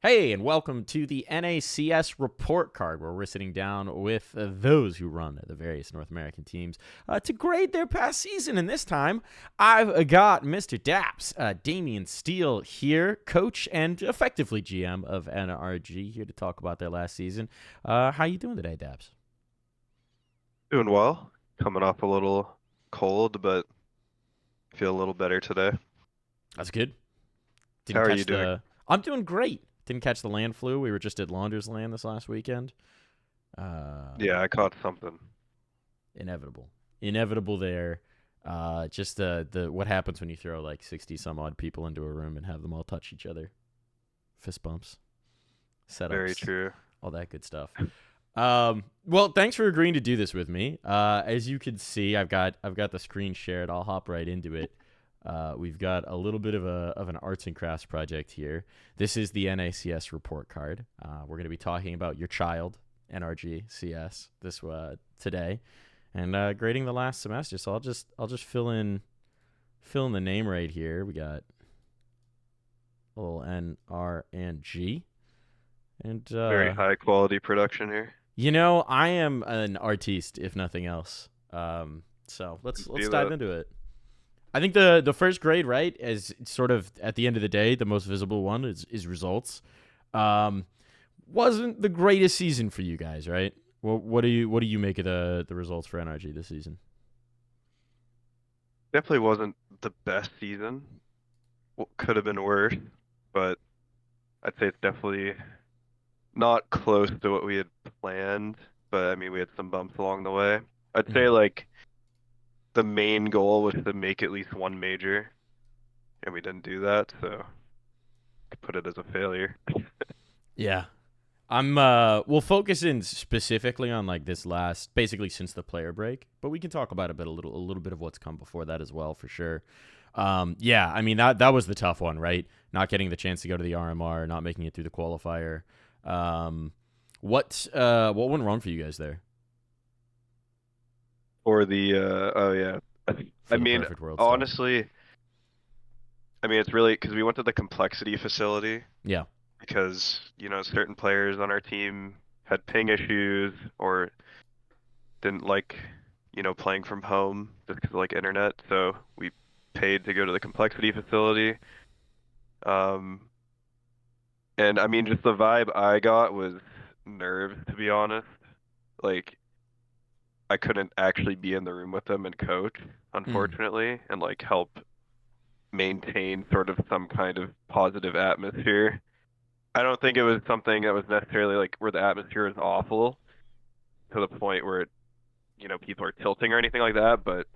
Hey, and welcome to the NACS report card, where we're sitting down with those who run the various North American teams to grade their past season. And this time, I've got Mr. Daps, Damian Steele here, coach and effectively GM of NRG, here to talk about their last season. How you doing today, Daps? Doing well. Coming off a little cold, but feel a little better today. That's good. How Didn't are you catch doing? the. I'm doing great. Didn't catch the land flu. We were just at Launders Land this last weekend. Yeah, I caught something. Inevitable, inevitable there. Just the what happens when you throw like 60 some odd people into a room and have them all touch each other, fist bumps, Very setups, true. all that good stuff. Well, thanks for agreeing to do this with me. As you can see, I've got the screen shared. I'll hop right into it. We've got a little bit of an arts and crafts project here. This is the NACS report card. We're going to be talking about your child, NRG CS, this today, and grading the last semester. So I'll just fill in the name right here. We got a little NRG, and Very high quality production here. I am an artiste, if nothing else. So let's See dive that? into it. I think the first grade, right, is sort of at the end of the day the most visible one is results. Um, wasn't the greatest season for you guys, right? Well, what do you make of the results for NRG this season? Definitely wasn't the best season. Could have been worse, but I'd say it's definitely not close to what we had planned. But I mean, we had some bumps along the way. I'd say Mm. like the main goal was to make at least one major, and we didn't do that, so I put it as a failure. Yeah, I'm we'll focus in specifically on like this last basically since the player break, but we can talk about a little bit of what's come before that as well for sure. Yeah, I mean that was the tough one, right? Not getting the chance to go to the RMR, not making it through the qualifier. Um, what went wrong for you guys there Or the oh yeah. I for the mean, perfect world stuff? honestly, I mean it's really because we went to the complexity facility Yeah. because, certain players on our team had ping issues or didn't like, playing from home just because of like internet. So we paid to go to the complexity facility. Um, and I mean, just the vibe I got was nerves, to be honest. Like I couldn't actually be in the room with them and coach, Mm. unfortunately, and like help maintain sort of some kind of positive atmosphere. I don't think it was something that was necessarily like where the atmosphere is awful to the point where people are tilting or anything like that, but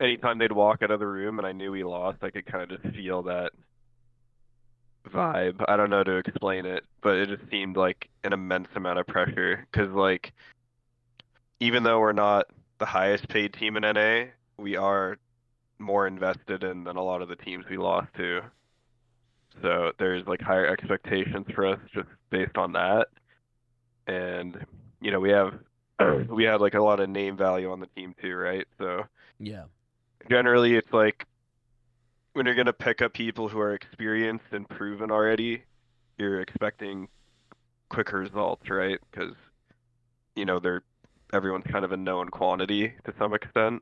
anytime they'd walk out of the room and I knew we lost, I could kind of just feel that vibe. I don't know to explain it, but it just seemed like an immense amount of pressure because like even though we're not the highest paid team in NA, we are more invested in than a lot of the teams we lost to. So there's like higher expectations for us just based on that. And we have we had like a lot of name value on the team too, right? So Yeah. generally it's like when you're gonna pick up people who are experienced and proven already, you're expecting quicker results, right? Because they're everyone's kind of a known quantity to some extent.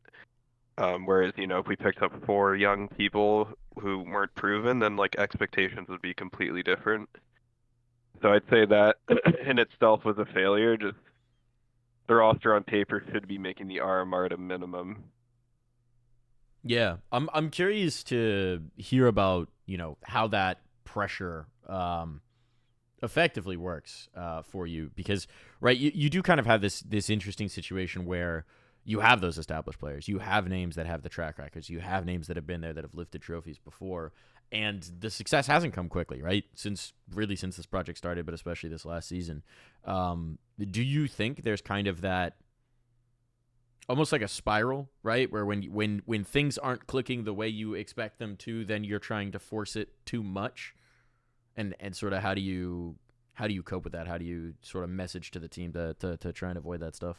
Whereas if we picked up four young people who weren't proven, then like expectations would be completely different. So I'd say that in itself was a failure. Just the roster on paper should be making the RMR at a minimum. Yeah. I'm curious to hear about, how that pressure effectively works for you because right you do kind of have this interesting situation where you have those established players, you have names that have the track records, you have names that have been there that have lifted trophies before, and the success hasn't come quickly, right, since this project started, but especially this last season. Do you think there's kind of that almost like a spiral, right, where when things aren't clicking the way you expect them to, then you're trying to force it too much, and sort of how do you cope with that? How do you sort of message to the team to try and avoid that stuff?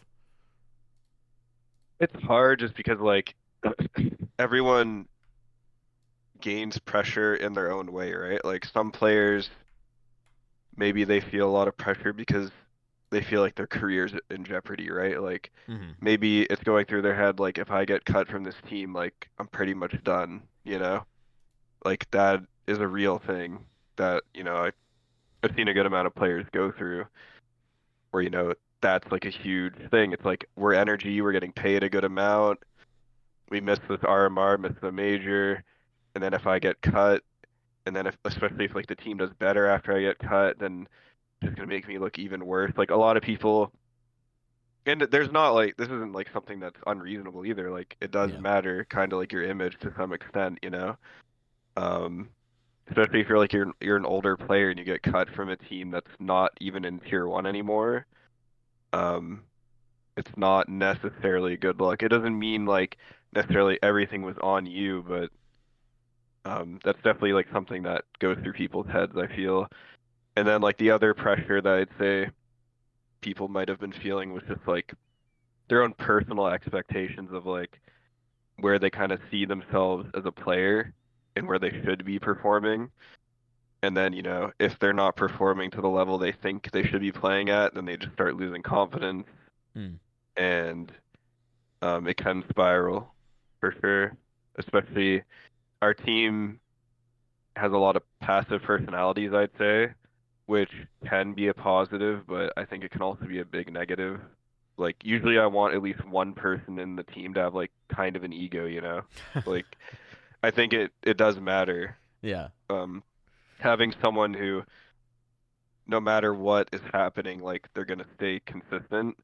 It's hard just because like everyone gains pressure in their own way, right? Like some players maybe they feel a lot of pressure because they feel like their career's in jeopardy, right? Like Hmm. maybe it's going through their head like if I get cut from this team, like I'm pretty much done, you know? Like that is a real thing that, I've seen a good amount of players go through where, that's like a huge thing. It's like we're NRG, we're getting paid a good amount. We missed this RMR, missed the major, and then if I get cut, and then if especially if like the team does better after I get cut, then it's just gonna make me look even worse. Like a lot of people, and there's not like this isn't like something that's unreasonable either. Like it does Yeah. matter, kind of like your image to some extent, you know. Um, Especially if you're like you're an older player and you get cut from a team that's not even in tier one anymore. Um, it's not necessarily good luck. It doesn't mean like necessarily everything was on you, but that's definitely like something that goes through people's heads, I feel. And then like the other pressure that I'd say people might have been feeling was just like their own personal expectations of like where they kind of see themselves as a player and where they should be performing. And then, if they're not performing to the level they think they should be playing at, then they just start losing confidence Mm. and it can spiral for sure. Especially our team has a lot of passive personalities, I'd say, which can be a positive, but I think it can also be a big negative. Like usually I want at least one person in the team to have like kind of an ego, you know? Like I think it does matter. Yeah. Um Having someone who no matter what is happening, like they're gonna stay consistent.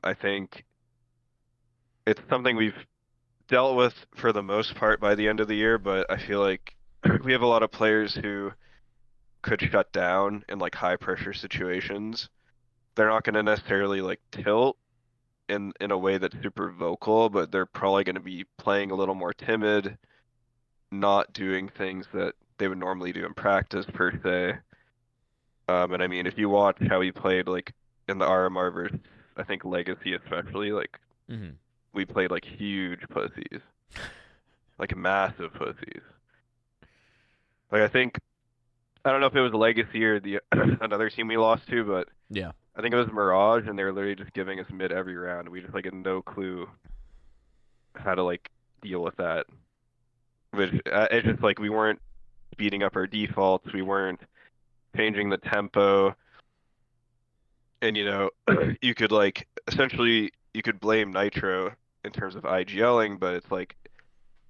I think it's something we've dealt with for the most part by the end of the year, but I feel like we have a lot of players who could shut down in like high pressure situations. They're not going to necessarily like tilt in a way that's super vocal, but they're probably going to be playing a little more timid, not doing things that they would normally do in practice per se. And I mean, if you watch how he played like in the RMR versus I think Legacy especially, like Hmm. we played like huge pussies, like massive pussies. Like I don't know if it was Legacy or the another team we lost to, but Yeah. I think it was Mirage, and they were literally just giving us mid every round. We just like had no clue how to like deal with that. Which it's just like we weren't speeding up our defaults, we weren't changing the tempo, and you could like essentially you could blame Nitro in terms of IGLing, but it's like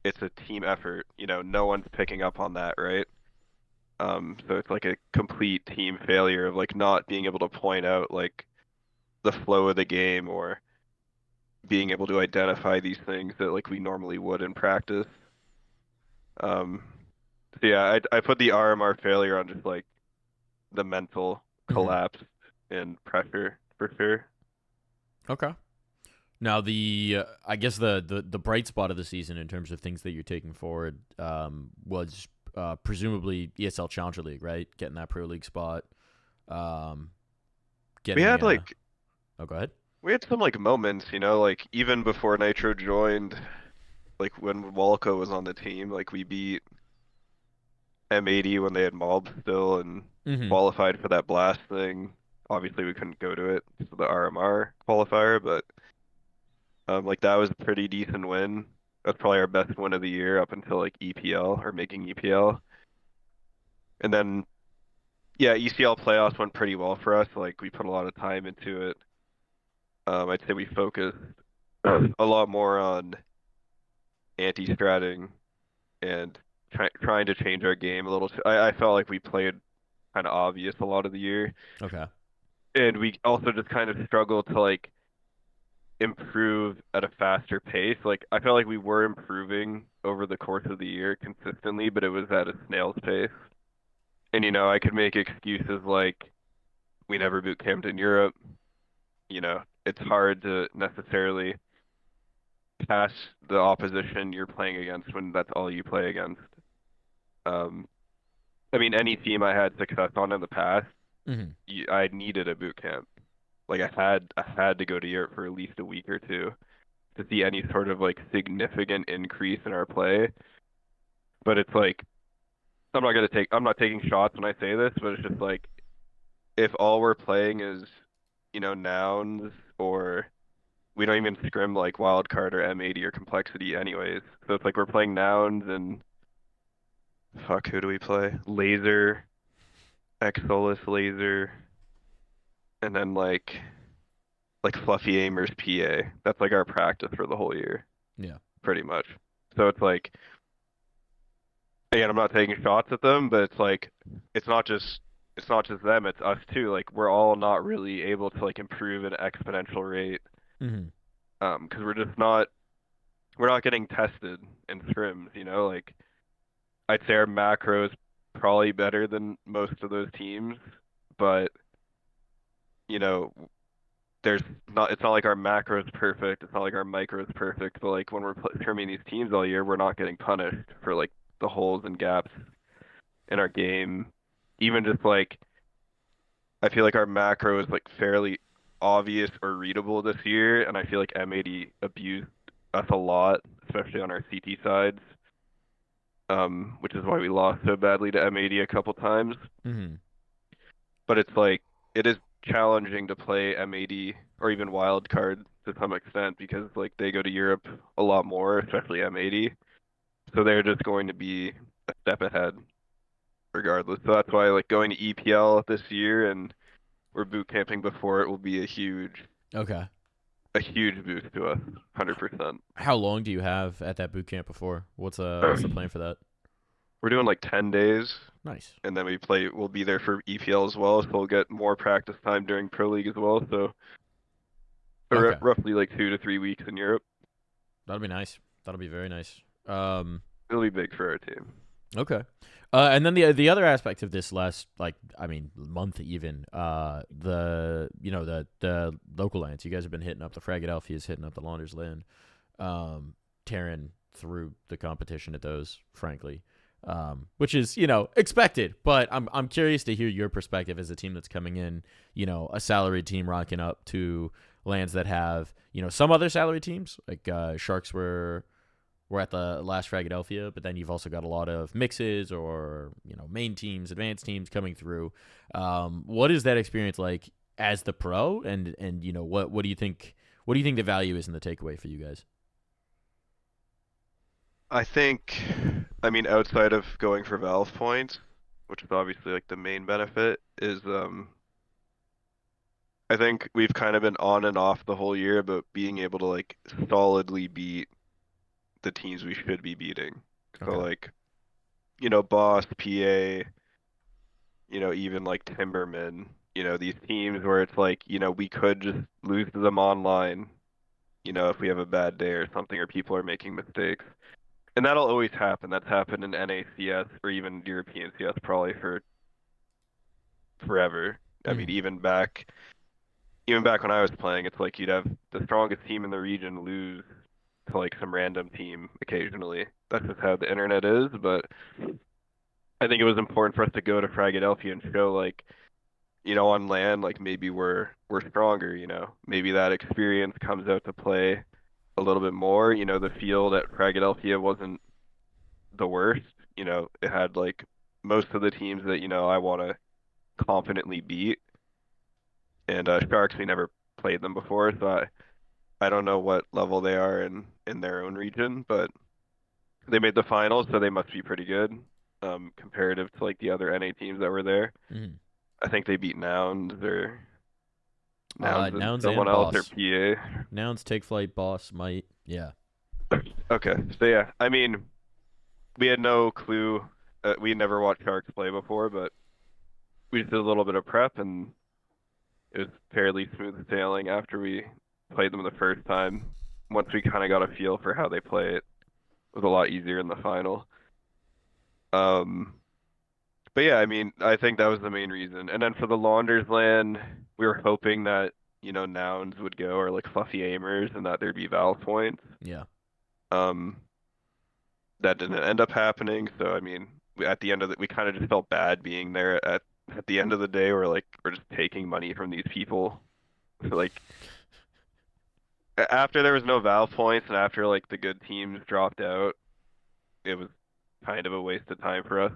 it's a team effort. No one's picking up on that, right? So it's like a complete team failure of like not being able to point out like the flow of the game or being able to identify these things that like we normally would in practice. Um, so yeah, I put the RMR failure on just like the mental Hmm. collapse and pressure for sure. Okay. Now I guess the bright spot of the season in terms of things that you're taking forward was presumably ESL Challenger League, right? Getting that Pro League spot, um, We getting had like oh, go ahead. we had some like moments, like even before Nitro joined, like when Walco was on the team, like we beat M80 when they had Mob still and Hmm. qualified for that blast thing. Obviously we couldn't go to it for the RMR qualifier, but like that was a pretty decent win. That's probably our best win of the year up until like EPL or making EPL. And then yeah, ECL playoffs went pretty well for us. Like we put a lot of time into it. I'd say we focused a lot more on anti-stratting and trying to change our game a little. I felt like we played kind of obvious a lot of the year, Okay. and we also just kind of struggled to like improve at a faster pace. Like I felt like we were improving over the course of the year consistently, but it was at a snail's pace. And I could make excuses like we never boot camped in Europe. It's hard to necessarily pass the opposition you're playing against when that's all you play against. Um, I mean, any team I had success on in the past, Hmm. I needed a boot camp. Like I had to go to Europe for at least a week or two to see any sort of like significant increase in our play. But it's like I'm not taking shots when I say this, but it's just like if all we're playing is, nouns, or we don't even scrim like wild card or M80 or complexity anyways. So it's like we're playing nouns and fuck, who do we play? Laser, Exolus laser, and then like Fluffy Aimers PA. That's like our practice for the whole year, Yeah. pretty much. So it's like, again, I'm not taking shots at them, but it's like it's not just them, it's us too. Like we're all not really able to like improve at an exponential rate, Hmm. because we're not getting tested in scrims, like I'd say our macro is probably better than most of those teams, but you know, there's it's not like our macro is perfect. It's not like our micro is perfect. But like when we're scrimming these teams all year, we're not getting punished for like the holes and gaps in our game. Even just like I feel like our macro is like fairly obvious or readable this year, and I feel like M80 abused us a lot, especially on our CT sides, which is why we lost so badly to M80 a couple times. Hmm. But it's like it is challenging to play M80 or even wild card to some extent because like they go to Europe a lot more, especially M80. So they're just going to be a step ahead regardless. So that's why like going to EPL this year and we're boot camping before it will be Okay. a huge boost to us, 100%. How long do you have at that boot camp before? What's the plan for that? We're doing like 10 days Nice. and then we'll be there for EPL as well, so we'll get more practice time during Pro League as well. So Okay. roughly like 2 to 3 weeks in Europe. That'll be nice. That'll be very nice. It'll be big for our team. Okay. And then the other aspect of this last month even the local lands you guys have been hitting up the Fragadelphia's hitting up the Launders land, tearing through the competition at those frankly, which is expected, but I'm curious to hear your perspective as a team that's coming in, a salaried team rocking up to lands that have some other salary teams like Sharks were at the last Fragadelphia, but then you've also got a lot of mixes or main teams, advanced teams coming through. What is that experience like as the pro, and what do you think? What do you think the value is in the takeaway for you guys? I think, I mean, outside of going for Valve points, which is obviously like the main benefit, is I think we've kind of been on and off the whole year about being able to like solidly beat the teams we should be beating. So Okay. like, Boss, PA, even like Timberman, these teams where it's like, we could just lose to them online, if we have a bad day or something, or people are making mistakes. And that'll always happen. That's happened in NACS or even European CS probably for forever. I mean, Mm-hmm. even back when I was playing, it's like you'd have the strongest team in the region lose to like some random team occasionally. That's just how the internet is, but I think it was important for us to go to Fragadelphia and show like, on land, like maybe we're stronger, Maybe that experience comes out to play a little bit more. The field at Fragadelphia wasn't the worst. It had like most of the teams that, I want to confidently beat. And Sharks, we never played them before, so I don't know what level they are in their own region, but they made the finals, so they must be pretty good, comparative to like the other NA teams that were there. Mm-hmm. I think they beat Nouns and Nouns someone and else or Boss. PA. Nouns take flight. Boss might. Yeah. Okay, so yeah, I mean, we had no clue. We never watched Sharks play before, but we just did a little bit of prep, and it was fairly smooth sailing after we played them the first time. Once we kind of got a feel for how they play, it was a lot easier in the final. Um, but yeah, I mean, I think that was the main reason. And then for the Launders land, we were hoping that, nouns would go or like fluffy aimers and that there'd be valve points. Yeah. Um, that didn't end up happening. So I mean, at the end of it, we kind of just felt bad being there at the end of the day. We're just taking money from these people. So, like after there was no valve points and after like the good teams dropped out, it was kind of a waste of time for us.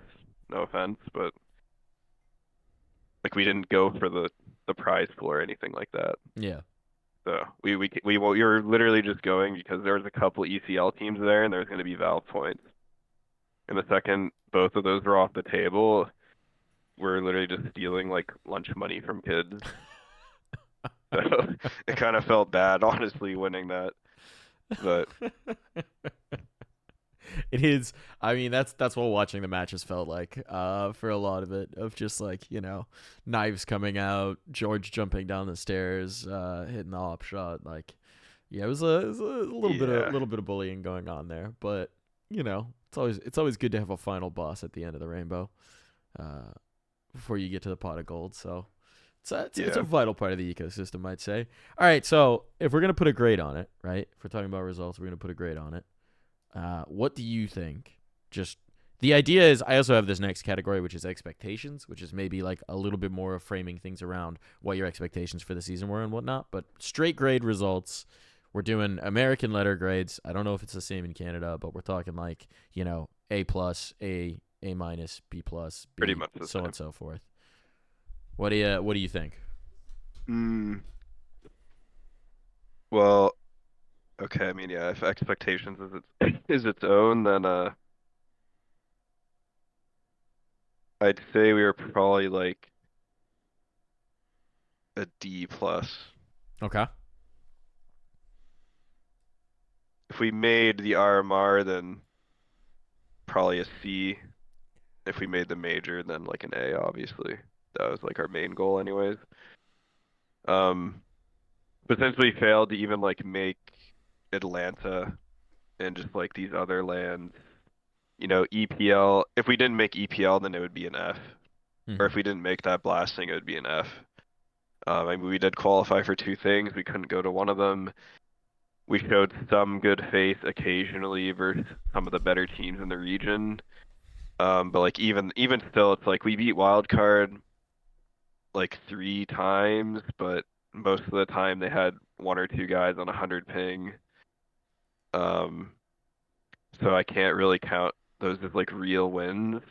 No offense, but like we didn't go for the prize pool or anything like that. Yeah. So we were literally just going because there was a couple ECL teams there, and there was going to be Valve points. And the second both of those were off the table, we're literally just stealing like lunch money from kids. So it kind of felt bad, honestly, winning that. But It is. I mean, that's what watching the matches felt like. For a lot of it, of just like knives coming out, George jumping down the stairs, hitting the op shot. Like, yeah, it was a yeah, little bit of bullying going on there. But it's always good to have a final boss at the end of the rainbow, uh, before you get to the pot of gold. So it's a yeah. vital part of the ecosystem, I'd say. All right, so if we're gonna put a grade on it, right? If we're talking about results, we're gonna put a grade on it. What do you think? Just the idea is, I also have this next category, which is expectations, which is maybe like a little bit more of framing things around what your expectations for the season were and whatnot. But straight grade results, we're doing American letter grades. I don't know if it's the same in Canada, but we're talking like A plus, A minus, B plus, Pretty B, much the so on same. and so forth. What do you think? Mm, well, okay. I mean, yeah. If expectations is its is its own, then I'd say we were probably like a D plus. Okay. If we made the RMR, then probably a C. If we made the major, then like an A, obviously. That was like our main goal anyways. Um, but since we failed to even like make Atlanta and just like these other lands, EPL, if we didn't make EPL, then it would be an F. Or Mm-hmm. if we didn't make that blasting, it would be an F. I mean, we did qualify for two things. We couldn't go to one of them. We showed some good faith occasionally versus some of the better teams in the region. But like even still, it's like we beat Wildcard like 3 times, but most of the time they had one or two guys on 100 ping. Um, so I can't really count those as like real wins.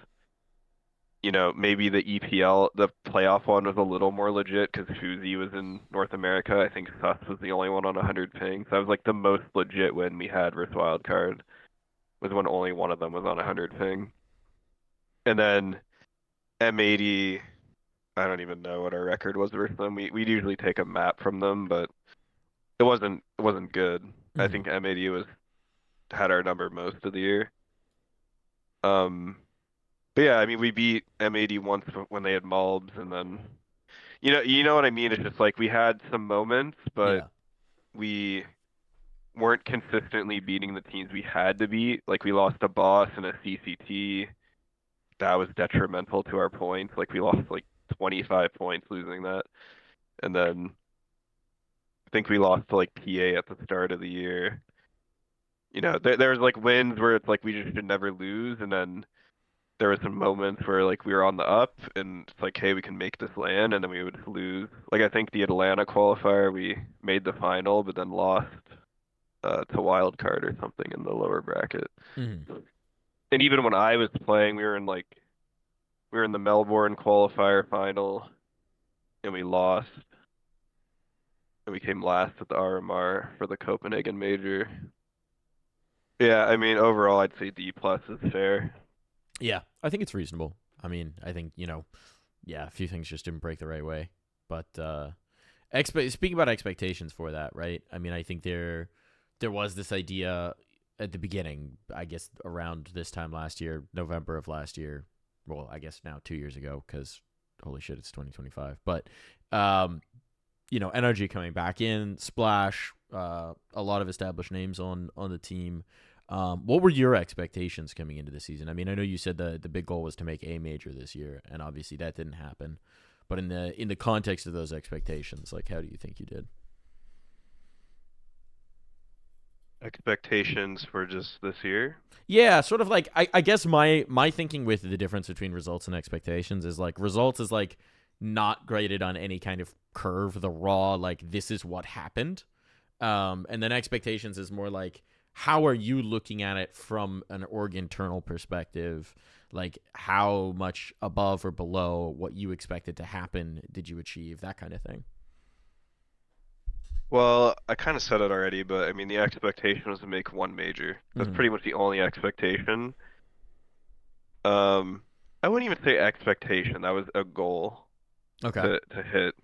Maybe the EPL, the playoff one was a little more legit because Fuzi was in North America. I think Sus was the only one on 100 ping. So that was like the most legit win we had versus Wildcard was when only one of them was on 100 ping. And then M80, I don't even know what our record was versus them. We'd usually take a map from them, but it wasn't good. I Mm-hmm. think M80 was had our number most of the year. Um, but yeah, I mean we beat M80 once when they had Mulbs, and then you know what I mean. It's just like we had some moments, but Yeah. we weren't consistently beating the teams we had to beat. Like we lost a boss and a CCT. That was detrimental to our points. Like we lost like 25 points losing that. And then I think we lost to like PA at the start of the year. There's like wins where it's like we just should never lose, and then there were some moments where like we were on the up, and it's like, hey, we can make this land, and then we would lose. Like I think the Atlanta qualifier, we made the final, but then lost to wild card or something in the lower bracket. Mm-hmm. And even when I was playing, we were in the Melbourne qualifier final, and we lost, and we came last at the RMR for the Copenhagen major. Yeah, I mean, overall, I'd say D plus is fair. Yeah, I think it's reasonable. I mean, I think yeah, a few things just didn't break the right way. But speaking about expectations for that, right? I mean, I think there was this idea at the beginning, I guess around this time last year, November of last year. Well, I guess now 2 years ago, because holy shit, it's 2025. But NRG coming back in, Splash, a lot of established names on the team. What were your expectations coming into the season? I mean, I know you said the big goal was to make a major this year, and obviously that didn't happen. But in the context of those expectations, like how do you think you did? Expectations for just this year? Yeah, sort of like I guess my thinking with the difference between results and expectations is like results is like not graded on any kind of curve, the raw like this is what happened. And then expectations is more like how are you looking at it from an org internal perspective? Like, how much above or below what you expected to happen did you achieve? That kind of thing. Well, I kind of said it already, but I mean, the expectation was to make one major. That's Mm-hmm. pretty much the only expectation. Um, I wouldn't even say expectation. That was a goal Okay. to hit.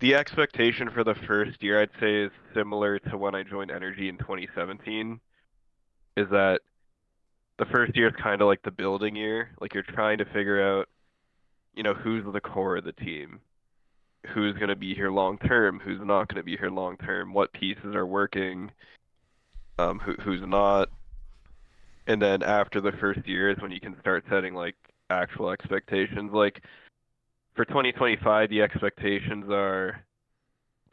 The expectation for the first year, I'd say, is similar to when I joined NRG in 2017, is that the first year is kind of like the building year. Like you're trying to figure out, who's the core of the team, who's going to be here long term, who's not going to be here long term, what pieces are working, who's not. And then after the first year is when you can start setting like actual expectations. Like for 2025, the expectations are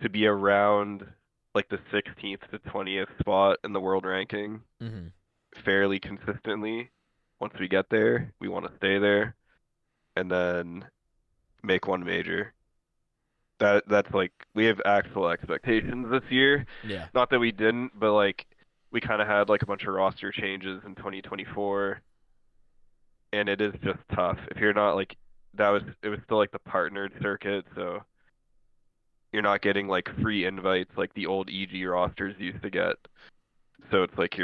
to be around like the 16th to 20th spot in the world ranking Mm-hmm. fairly consistently. Once we get there, we want to stay there and then make one major. That's like we have actual expectations this year. Yeah. Not that we didn't, but like we kind of had like a bunch of roster changes in 2024, and it is just tough. If you're not like it was still like the partnered circuit, so you're not getting like free invites like the old EG rosters used to get. So it's like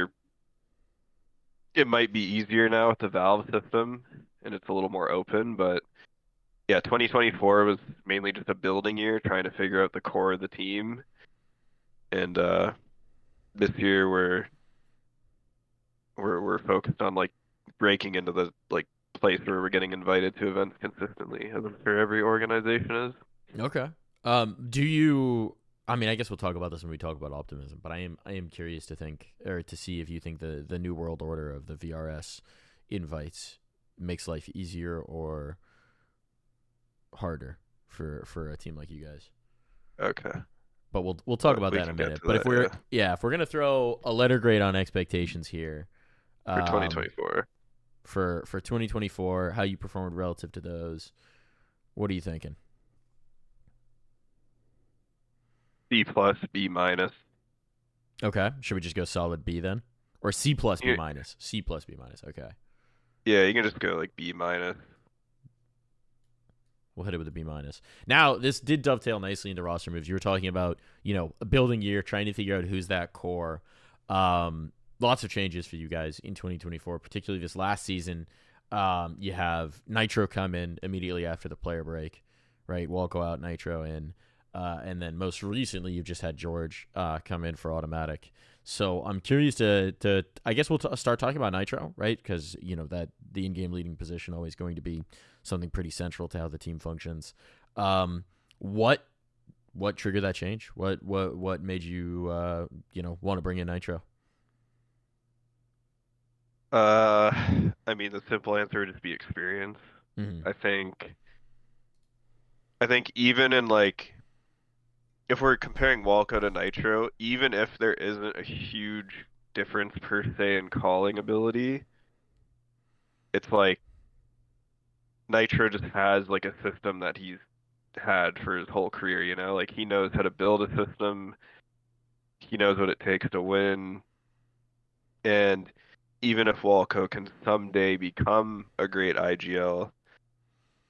it might be easier now with the Valve system and it's a little more open, but yeah, 2024 was mainly just a building year trying to figure out the core of the team. And this year we're focused on like breaking into the like place where we're getting invited to events consistently, as I'm sure every organization is. Okay. Do you? I mean, I guess we'll talk about this when we talk about optimism. But I am curious to think or to see if you think the new world order of the VRS invites makes life easier or harder for a team like you guys. Okay. But we'll talk about We that in a can get minute. to But if that, we're yeah. if we're gonna throw a letter grade on expectations here, For um, 2024. for 2024, how you performed relative to those, what are you thinking? B plus, B minus. Okay, should we just go solid B then, or C plus B You, minus? C plus B minus. Okay. yeah, you can just go like B minus. We'll hit it with a B minus. Now, this did dovetail nicely into roster moves. You were talking about, a building year, trying to figure out who's that core. Lots of changes for you guys in 2024, particularly this last season. You have Nitro come in immediately after the player break, right? Walko out, Nitro in. And then most recently, you've just had George come in for automatic. So I'm curious to I guess we'll start talking about Nitro, right? Because that the in-game leading position always going to be something pretty central to how the team functions. What triggered that change? What made you want to bring in Nitro? Uh, I mean, the simple answer would just be experience. Mm-hmm. I think, I think even in like, if we're comparing Walco to Nitro, even if there isn't a huge difference per se in calling ability, it's like Nitro just has like a system that he's had for his whole career, Like he knows how to build a system, he knows what it takes to win, and even if Walco can someday become a great IGL,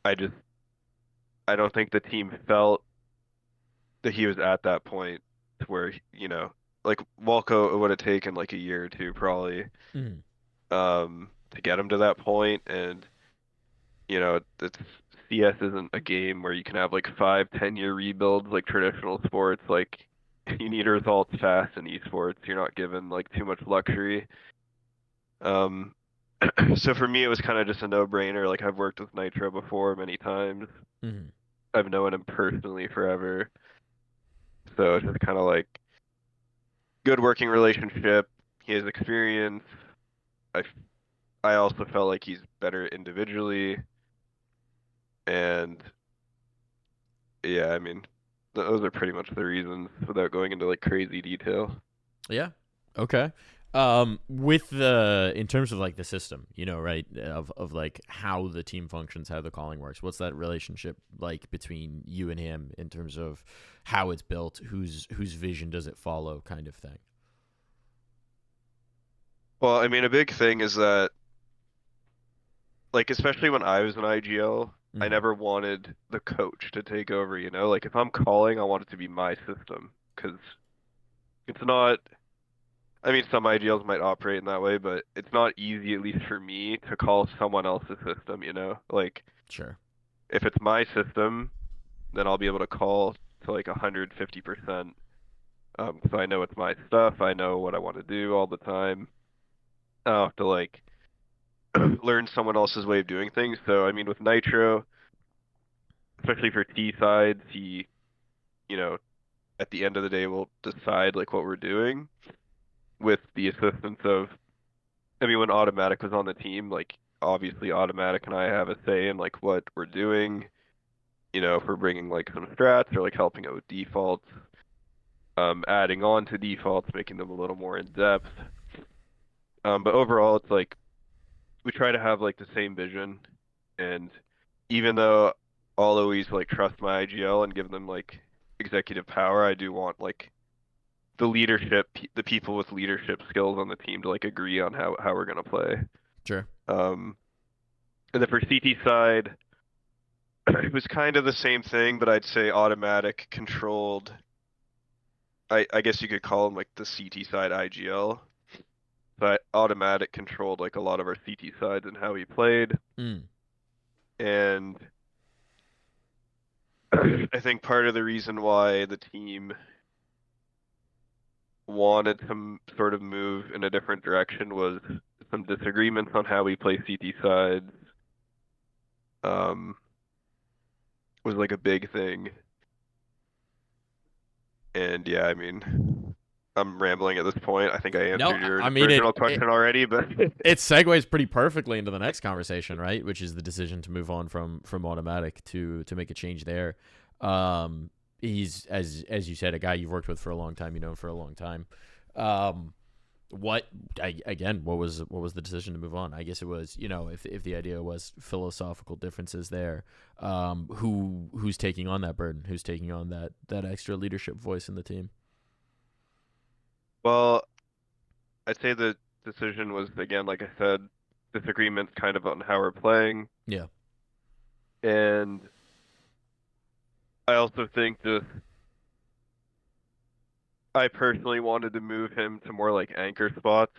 I just I don't think the team felt that he was at that point to where, like Walco it would have taken like a year or two probably Mm-hmm. to get him to that point, and it's CS isn't a game where you can have like 5, 10 year rebuilds like traditional sports. Like you need results fast in esports. You're not given like too much luxury. Um, so for me, it was kind of just a no-brainer. Like I've worked with Nitro before many times. Mm-hmm. I've known him personally forever. So it's just kind of like good working relationship. He has experience. I I also felt like he's better individually, and yeah, I mean, those are pretty much the reasons without going into like crazy detail. Yeah. Okay. With in terms of like the system, right, of like how the team functions, how the calling works, what's that relationship like between you and him in terms of how it's built, whose vision does it follow, kind of thing. Well, I mean, a big thing is that, like, especially when I was in IGL, I Mm, never wanted the coach to take over, you know? Like, if I'm calling, I want it to be my system, because it's not, I mean, some IGLs might operate in that way, but it's not easy, at least for me, to call someone else's system, you know? Like, sure. if it's my system, then I'll be able to call to like 150%, because I know it's my stuff, I know what I want to do all the time. I don't have to like learn someone else's way of doing things. So, I mean, with Nitro, especially for T sides, he, you know, at the end of the day will decide like what we're doing with the assistance of, I mean, when Automatic was on the team, like obviously Automatic and I have a say in like what we're doing, you know, if we're bringing like some strats or like helping out with defaults, adding on to defaults, making them a little more in depth. But overall, it's like we try to have like the same vision, and even though I'll always like trust my IGL and give them like executive power, I do want like the leadership, the people with leadership skills on the team to like agree on how we're gonna play. Sure. Um, and then for CT side, it was kind of the same thing, but I'd say Automatic controlled. I guess you could call him like the CT side IGL. But Automatic controlled like a lot of our CT sides and how he played. Mm. And I think part of the reason why the team wanted to sort of move in a different direction was some disagreements on how we play CT sides. Um, was like a big thing. And yeah, I mean, I'm rambling at this point. I think I No, answered your I mean original it question already, but it segues pretty perfectly into the next conversation, right? Which is the decision to move on from automatic to make a change there. Um, he's as you said, a guy you've worked with for a long time, you know, for a long time. Um, what again? What was the decision to move on? I guess it was, you know, if the idea was philosophical differences there, who's taking on that burden? Who's taking on that extra leadership voice in the team? well, I'd say the decision was again, like I said, disagreements kind of on how we're playing. Yeah. And I also think just I personally wanted to move him to more like anchor spots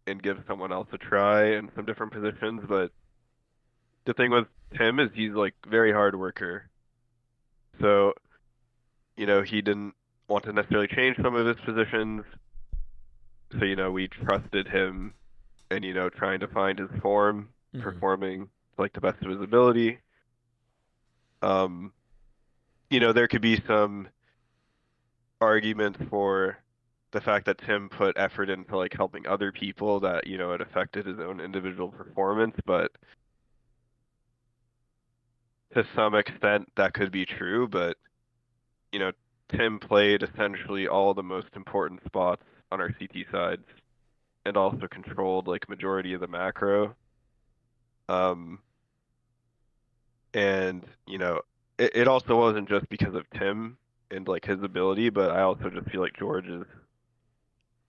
and give someone else a try in some different positions. But the thing with Tim is he's like very hard worker. So, you know, he didn't want to necessarily change some of his positions. So, you know, we trusted him and, you know, trying to find his form, Mm-hmm. performing like the best of his ability. Um, you know, there could be some argument for the fact that Tim put effort into like helping other people that, you know, it affected his own individual performance, but to some extent that could be true, but you know, Tim played essentially all the most important spots on our CT sides and also controlled like majority of the macro. Um, and you know, it also wasn't just because of Tim and like his ability, but I also just feel like George is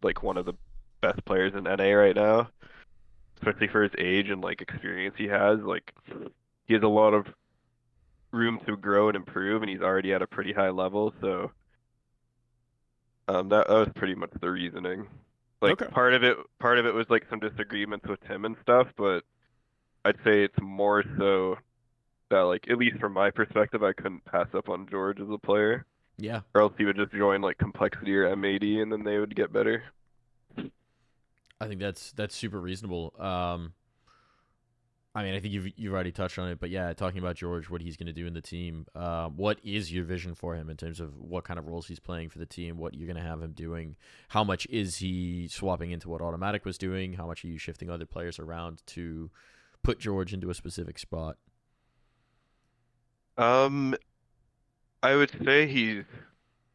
like one of the best players in NA right now, especially for his age and like experience he has. Like he has a lot of room to grow and improve, and he's already at a pretty high level. So that was pretty much the reasoning. Like Okay. part of it was like some disagreements with him and stuff, but I'd say it's more so that like at least from my perspective, I couldn't pass up on George as a player, Yeah. or else he would just join like Complexity or M80, and then they would get better. I think that's super reasonable. I mean, I think you've already touched on it, but yeah, talking about George, what he's going to do in the team. What is your vision for him in terms of what kind of roles he's playing for the team? What you're going to have him doing? How much is he swapping into what Automatic was doing? How much are you shifting other players around to put George into a specific spot? Um, I would say he's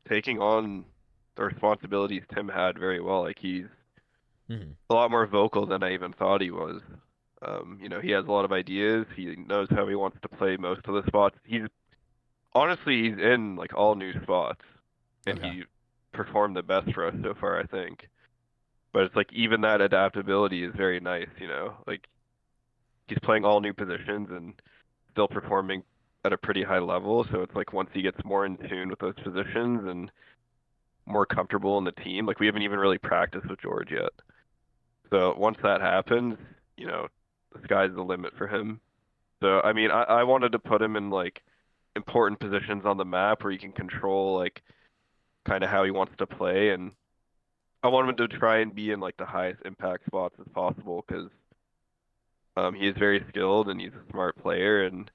taking on the responsibilities Tim had very well. Like he's Mm-hmm. a lot more vocal than I even thought he was. You know, he has a lot of ideas. He knows how he wants to play most of the spots. He's honestly he's in like all new spots, and Okay. he performed the best for us so far, I think. But it's like even that adaptability is very nice, Like he's playing all new positions and still performing at a pretty high level. So it's like once he gets more in tune with those positions and more comfortable in the team, like we haven't even really practiced with George yet. So once that happens, the sky's the limit for him. So I mean, I wanted to put him in like important positions on the map where he can control like kind of how he wants to play, and I want him to try and be in like the highest impact spots as possible because he is very skilled and he's a smart player. And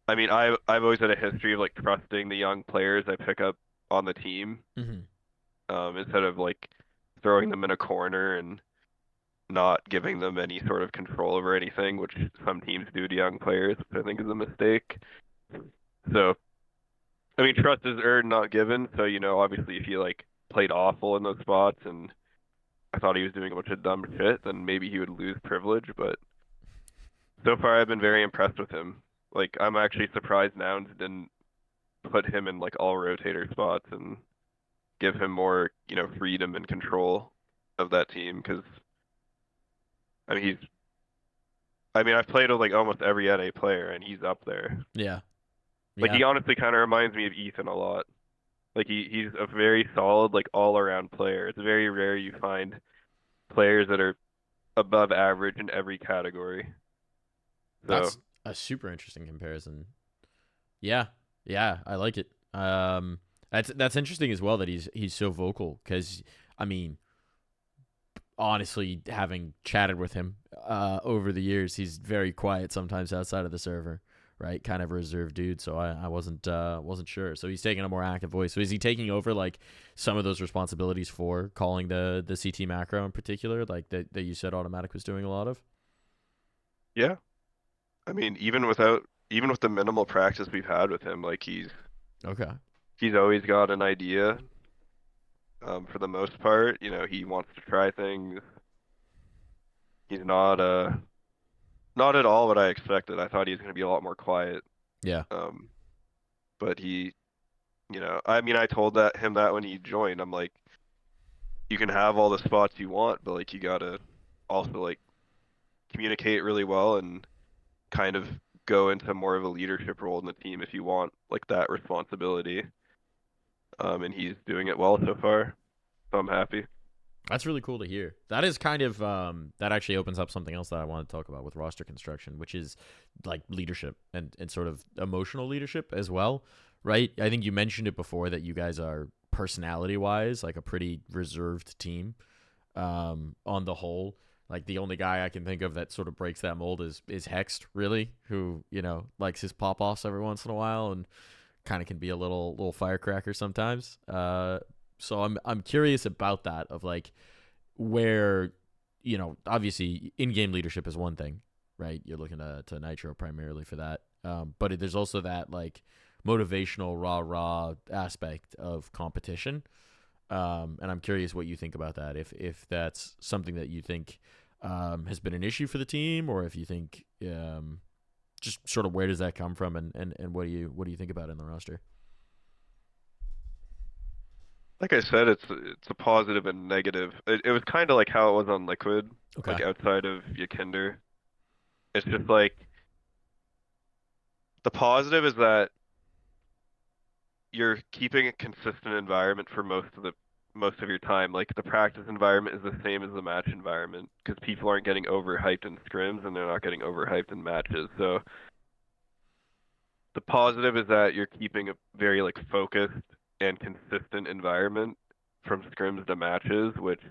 I mean, I've always had a history of like trusting the young players I pick up on the team, Hmm. instead of like throwing them in a corner and not giving them any sort of control over anything, which some teams do to young players, which I think is a mistake. So, I mean, trust is earned, not given. So, obviously, if he like played awful in those spots and I thought he was doing a bunch of dumb shit, then maybe he would lose privilege. But so far, I've been very impressed with him. Like, I'm actually surprised Nouns didn't put him in like all rotator spots and give him more, freedom and control of that team. Because I mean, I've played with like almost every NA player, and he's up there. Yeah. Like, Yeah. he honestly kind of reminds me of Ethan a lot. Like, he's a very solid, like all around player. It's very rare you find players that are above average in every category. So That's a super interesting comparison. Yeah. Yeah, I like it. That's interesting as well that he's so vocal because I mean, honestly, having chatted with him over the years, he's very quiet sometimes outside of the server, right? Kind of a reserved dude. So I wasn't sure. So he's taking a more active voice. So is he taking over like some of those responsibilities for calling the CT macro in particular, like that you said Automatic was doing a lot of? yeah, I mean, even with the minimal practice we've had with him, like Okay. he's always got an idea. For the most part, he wants to try things. He's not at all what I expected. I thought he was going to be a lot more quiet. Yeah. Um, but I mean, I told him that when he joined. I'm like, you can have all the spots you want, but like you gotta also like communicate really well and kind of go into more of a leadership role in the team if you want like that responsibility. And he's doing it well so far, so I'm happy. That's really cool to hear. That is kind of that actually opens up something else that I want to talk about with roster construction, which is like leadership and sort of emotional leadership as well, right? I think you mentioned it before that you guys are personality wise like a pretty reserved team. On the whole, like the only guy I can think of that sort of breaks that mold is Hext, really, who likes his pop offs every once in a while and kind of can be a little firecracker sometimes. So I'm curious about that of like where obviously in-game leadership is one thing, right? You're looking to Nitro primarily for that, but there's also that like motivational raw aspect of competition, and I'm curious what you think about that, if that's something that you think has been an issue for the team, or if you think just sort of where does that come from, and what do you think about it in the roster? Like I said, it's a positive and negative. It was kind of like how it was on Liquid, Okay. like outside of Yakinder. It's just like the positive is that you're keeping a consistent environment for most of your time. Like the practice environment is the same as the match environment because people aren't getting overhyped in scrims and they're not getting overhyped in matches. So the positive is that you're keeping a very like focused and consistent environment from scrims to matches, which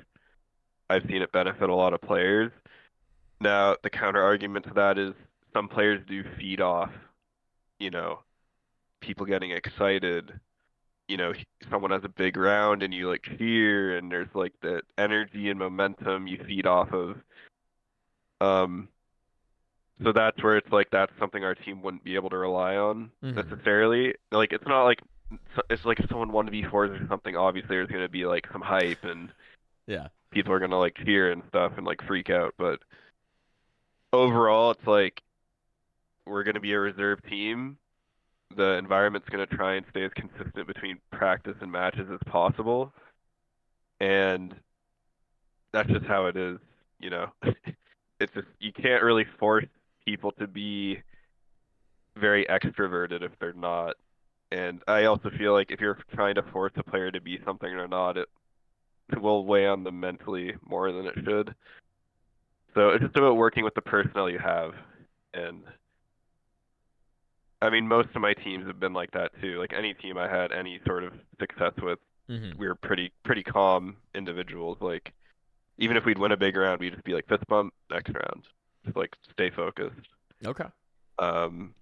I've seen it benefit a lot of players. Now, the counter argument to that is some players do feed off, you know, people getting excited. Someone has a big round and you like cheer and there's like the energy and momentum you feed off of. Um, so that's where it's like that's something our team wouldn't be able to rely on Mm-hmm. necessarily. Like it's not like it's like if someone 1v4s or something, obviously there's gonna be like some hype and Yeah. people are gonna like cheer and stuff and like freak out. But overall, it's like we're gonna be a reserve team. The environment's gonna try and stay as consistent between practice and matches as possible. And that's just how it is, you know. It's just you can't really force people to be very extroverted if they're not. And I also feel like if you're trying to force a player to be something or not, it will weigh on them mentally more than it should. So it's just about working with the personnel you have. And I mean, most of my teams have been like that too. Like any team I had any sort of success with, Mm-hmm. we were pretty calm individuals. Like even if we'd win a big round, we'd just be like fist bump next round, just like stay focused. Okay. Um,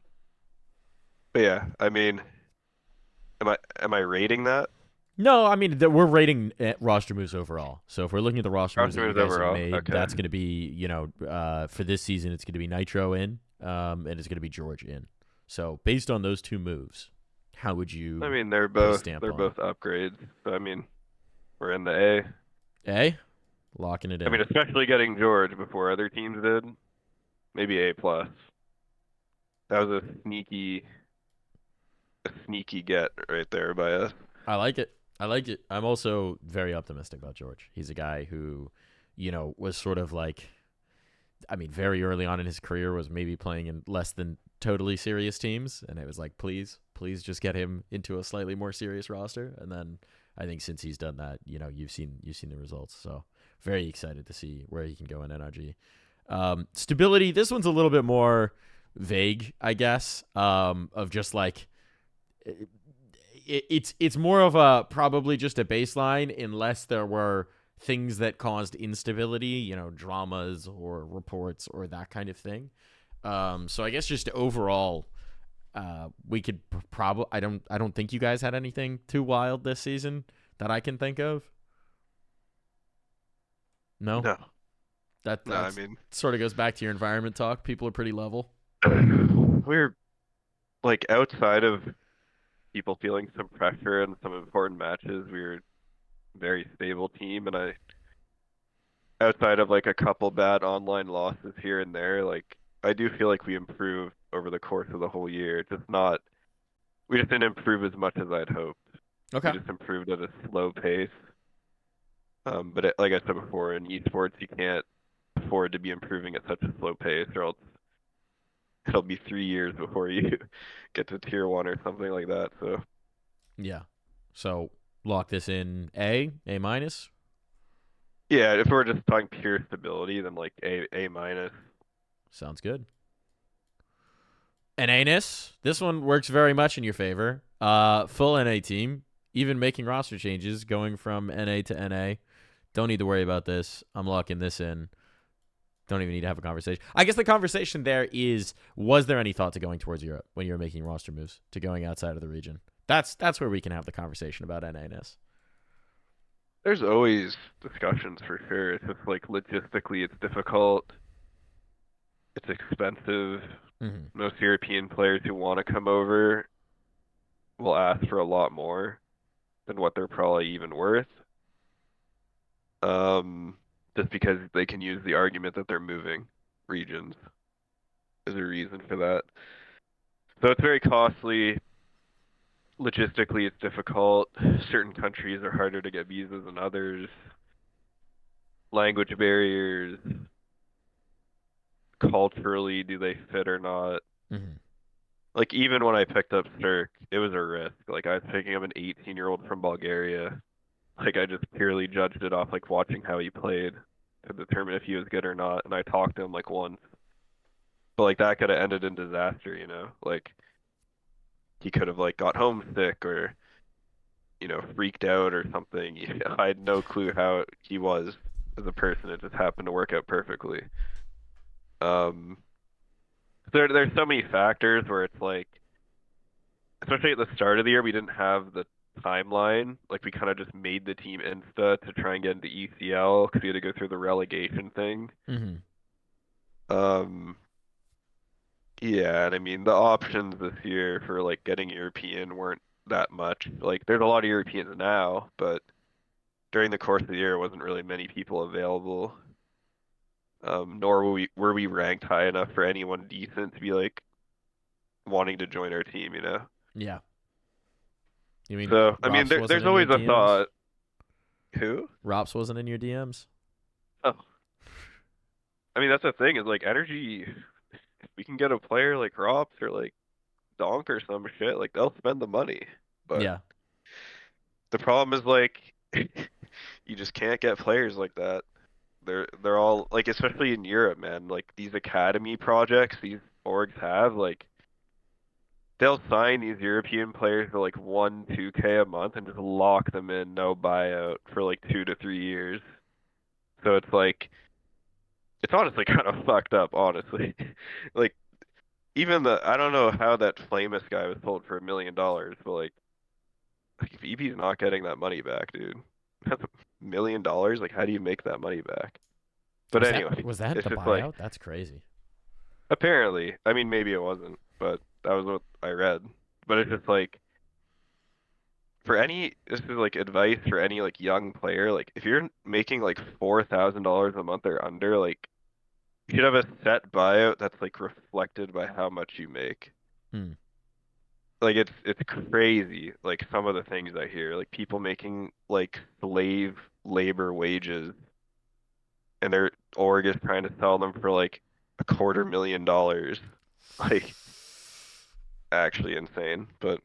but yeah, I mean, am I rating that? No, I mean we're rating roster moves overall. So if we're looking at the roster moves Roster that you moves guys have overall. made, Okay. that's going to be for this season it's going to be Nitro in, and it's going to be George in. So based on those two moves, how would I you mean, they're put a both stamp they're on it? both upgrades. So I mean, we're in the A. A, locking it I in. mean, especially getting George before other teams did. Maybe A plus. That was a sneaky get right there by us. I like it. I like it. I'm also very optimistic about George. He's a guy who, was sort of like, I mean, very early on in his career was maybe playing in less than totally serious teams, and it was like, please just get him into a slightly more serious roster. And then I think since he's done that, you've seen the results. So very excited to see where he can go in NRG. Stability. This one's a little bit more vague, I guess. Of just like it's more of a probably just a baseline unless there were things that caused instability, dramas or reports or that kind of thing. So I guess just overall, we could probably. I don't think you guys had anything too wild this season that I can think of. No, No, that no. I that's mean, sort of goes back to your environment talk. People are pretty level. we're like outside of people feeling some pressure in some important matches, we're a very stable team, and outside of like a couple bad online losses here and there, like I do feel like we improved over the course of the whole year. Just not, we just didn't improve as much as I'd hoped. We Okay. just improved at a slow pace. But like I said before, in esports, you can't afford to be improving at such a slow pace, or else it'll be 3 years before you get to tier one or something like that. So Yeah. So lock this in A minus. yeah, if we're just talking pure stability, then like A minus. Sounds good. And anus. This one works very much in your favor. Full NA team, even making roster changes, going from NA to NA. Don't need to worry about this. I'm locking this in. Don't even need to have a conversation. I guess the conversation there is: was there any thought to going towards Europe when you were making roster moves to going outside of the region? That's where we can have the conversation about NA-ness. There's always discussions for sure. It's just like logistically, it's difficult. It's expensive. Mm-hmm. Most European players who want to come over will ask for a lot more than what they're probably even worth. Um, just because they can use the argument that they're moving regions is a reason for that. So it's very costly. Logistically, it's difficult. Certain countries are harder to get visas than others. Language barriers, culturally, do they fit or not? Mm-hmm. Like even when I picked up Cirque, it was a risk. Like I was picking up an 18-year-old from Bulgaria. Like I just purely judged it off like watching how he played to determine if he was good or not. And I talked to him like once, but like that could have ended in disaster, you know? Like he could have like got homesick or freaked out or something. I had no clue how he was as a person. It just happened to work out perfectly. Um, there's so many factors where it's like, especially at the start of the year, we didn't have the timeline. Like we kind of just made the team insta to try and get into ECL because we had to go through the relegation thing. Mm-hmm. Um, yeah, and I mean the options this year for like getting European weren't that much. Like there's a lot of Europeans now, but during the course of the year, wasn't really many people available. Nor were we ranked high enough for anyone decent to be like wanting to join our team, you know? Yeah. You mean So, I mean, Rops there, wasn't there's in your always a DMs? thought. Who? Rops wasn't in your DMs? Oh, I mean, that's the thing is like energy. If we can get a player like Rops or like Donk or some shit, like they'll spend the money. But Yeah. the problem is like you just can't get players like that. They're all like, especially in Europe, man. Like these academy projects these orgs have, like they'll sign these European players for like 1, 2K a month and just lock them in, no buyout for like 2 to 3 years. So it's like it's honestly kind of fucked up, honestly. Like even the I don't know how that famous guy was sold for $1 million, but like if EB's not getting that money back, dude, that's $1 million. Like how do you make that money back? But Was that anyway, was that it's the just like buyout? That's crazy. apparently, I mean maybe it wasn't, but that was what I read. But it's just like for any this is like advice for any like young player, like if you're making like $4,000 a month or under, like you should have a set buyout that's like reflected by how much you make. Hmm. Like it's crazy, like some of the things I hear, like people making like slave labor wages and their org is trying to sell them for like $250,000. Like actually insane, but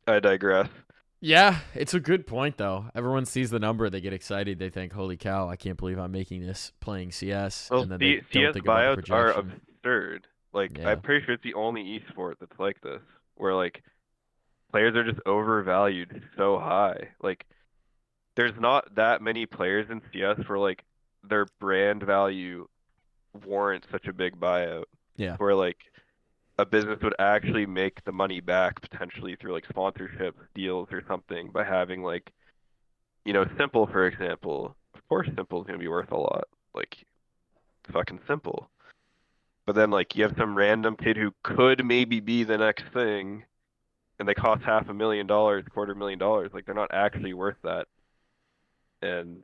I digress. Yeah, it's a good point though. Everyone sees the number, they get excited, they think, "Holy cow, I can't believe I'm making this playing CS," Well, and then they don't CS think about the buyouts are projection. absurd. Like Yeah. I'm pretty sure it's the only esport that's like this, where like players are just overvalued so high. Like there's not that many players in CS where like their brand value warrants such a big buyout, Yeah. where like a business would actually make the money back potentially through like sponsorship deals or something by having like, Simple, for example. Of course, Simple is gonna be worth a lot. Like fucking Simple. But then like you have some random kid who could maybe be the next thing, and they cost $500,000, $250,000. Like they're not actually worth that. And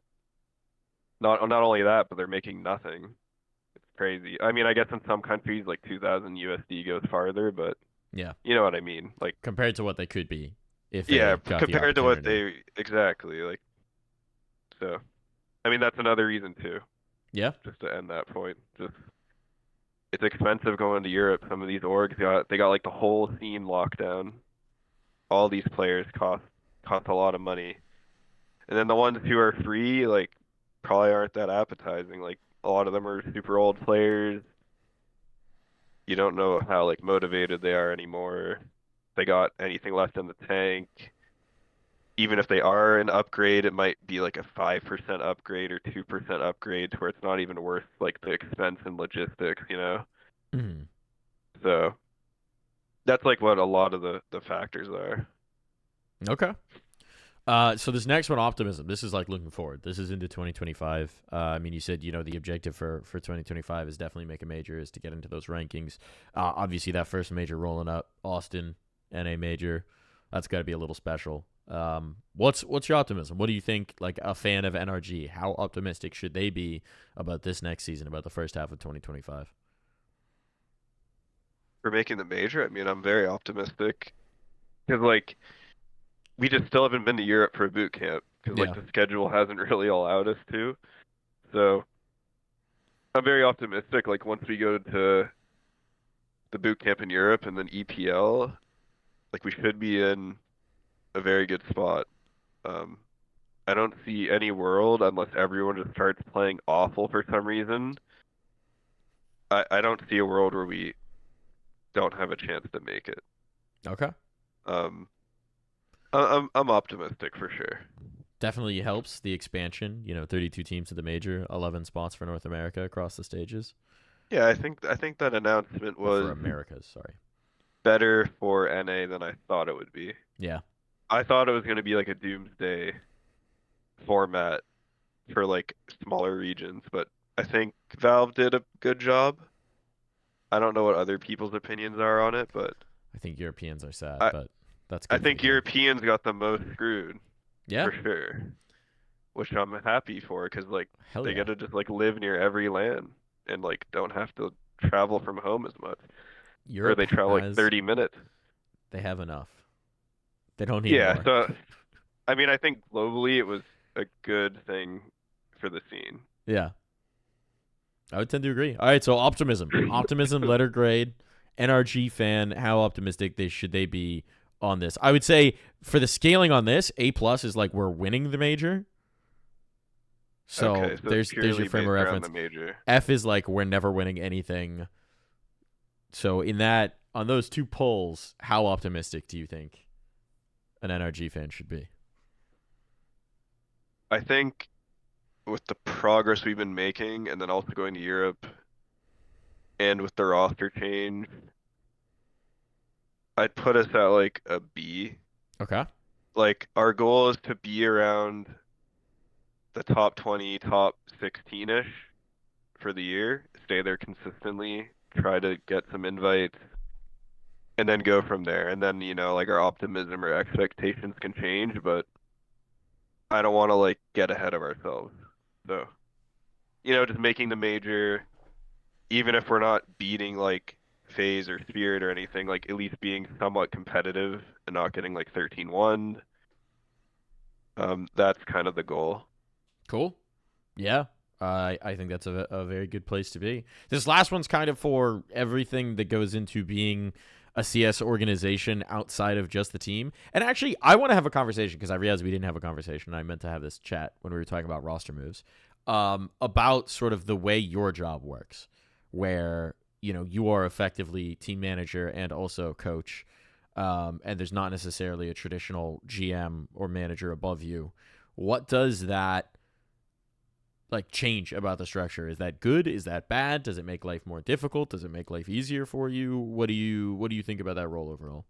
not only that, but they're making nothing. It's crazy. I mean, I guess in some countries like 2,000 USD goes farther, but Yeah. you know what I mean. Like Compared to what they could be if yeah, they got the compared to what opportunity. they exactly like. So I mean that's another reason too. Yeah. Just to end that point, just it's expensive going to Europe. Some of these orgs they got like the whole scene locked down. All these players cost a lot of money. And then the ones who are free, like, probably aren't that appetizing. Like, a lot of them are super old players. You don't know how like motivated they are anymore. They got anything left in the tank. Even if they are an upgrade, it might be like a 5% upgrade or 2% upgrade to where it's not even worth like the expense and logistics. Mhm. So that's like what a lot of the factors are. Okay. So this next one, optimism. This is like looking forward. This is into 2025. I mean, you said the objective for 2025 is definitely make a major, is to get into those rankings. Obviously, that first major rolling up, Austin, NA major, that's got to be a little special. What's your optimism? What do you think? Like a fan of NRG, how optimistic should they be about this next season, about the first half of 2025? For making the major, I mean, I'm very optimistic because like we just still haven't been to Europe for a boot camp because like Yeah. the schedule hasn't really allowed us to. So I'm very optimistic. Like once we go to the boot camp in Europe and then EPL, like we should be in a very good spot. Um, I don't see any world unless everyone just starts playing awful for some reason. I don't see a world where we don't have a chance to make it. Okay. Um, I'm optimistic for sure. Definitely helps the expansion. 32 teams to the major, 11 spots for North America across the stages, Yeah, I think that announcement or for was Americas. Sorry. better for NA than I thought it would be. Yeah. I thought it was going to be like a doomsday format for like smaller regions, but I think Valve did a good job. I don't know what other people's opinions are on it, but I think Europeans are sad, I but that's I good for the think game. Europeans got the most screwed Yeah. for sure, which I'm happy for because like Hell they yeah. get to just like live near every LAN and like don't have to travel from home as much, or Europe they travel like has 30 minutes. they have enough. They don't need Yeah, more. so I mean I think globally it was a good thing for the scene. Yeah. I would tend to agree. All right, so optimism, letter grade, NRG fan. How optimistic should they be on this? I would say for the scaling on this, A+ is like we're winning the major. So Okay, so it's there's your purely frame of based around the reference. major. F is like we're never winning anything. So in that on those two polls, how optimistic do you think an NRG fan should be? I think with the progress we've been making, and then also going to Europe, and with the roster change, I'd put us at like a B. Okay. Like our goal is to be around the top 20, top 16-ish for the year, stay there consistently, try to get some invites, and then go from there. And then, like our optimism or expectations can change, but I don't want to like get ahead of ourselves. So, just making the major, even if we're not beating like FaZe or Spirit or anything, like at least being somewhat competitive and not getting like 13-1. That's kind of the goal. Cool. Yeah. I think that's a very good place to be. This last one's kind of for everything that goes into being a CS organization outside of just the team. And actually, I want to have a conversation because I realized we didn't have a conversation. I meant to have this chat when we were talking about roster moves about sort of the way your job works, where you are effectively team manager and also coach, and there's not necessarily a traditional GM or manager above you. What does that like change about the structure? Is that good? Is that bad? Does it make life more difficult? Does it make life easier for you? What do you think about that role overall?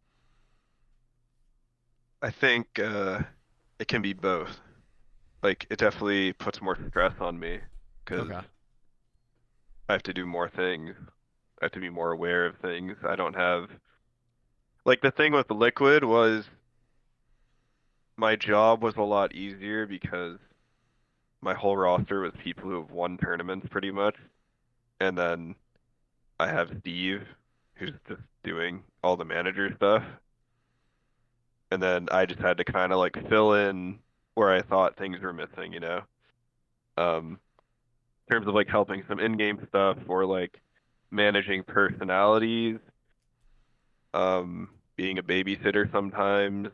I think it can be both. Like it definitely puts more stress on me because Okay. I have to do more things. I have to be more aware of things. I don't have like the thing with the liquid was my job was a lot easier because my whole roster was people who have won tournaments pretty much. And then I have Steve who's just doing all the manager stuff. And then I just had to kind of like fill in where I thought things were missing. In terms of like helping some in-game stuff or like managing personalities, being a babysitter sometimes.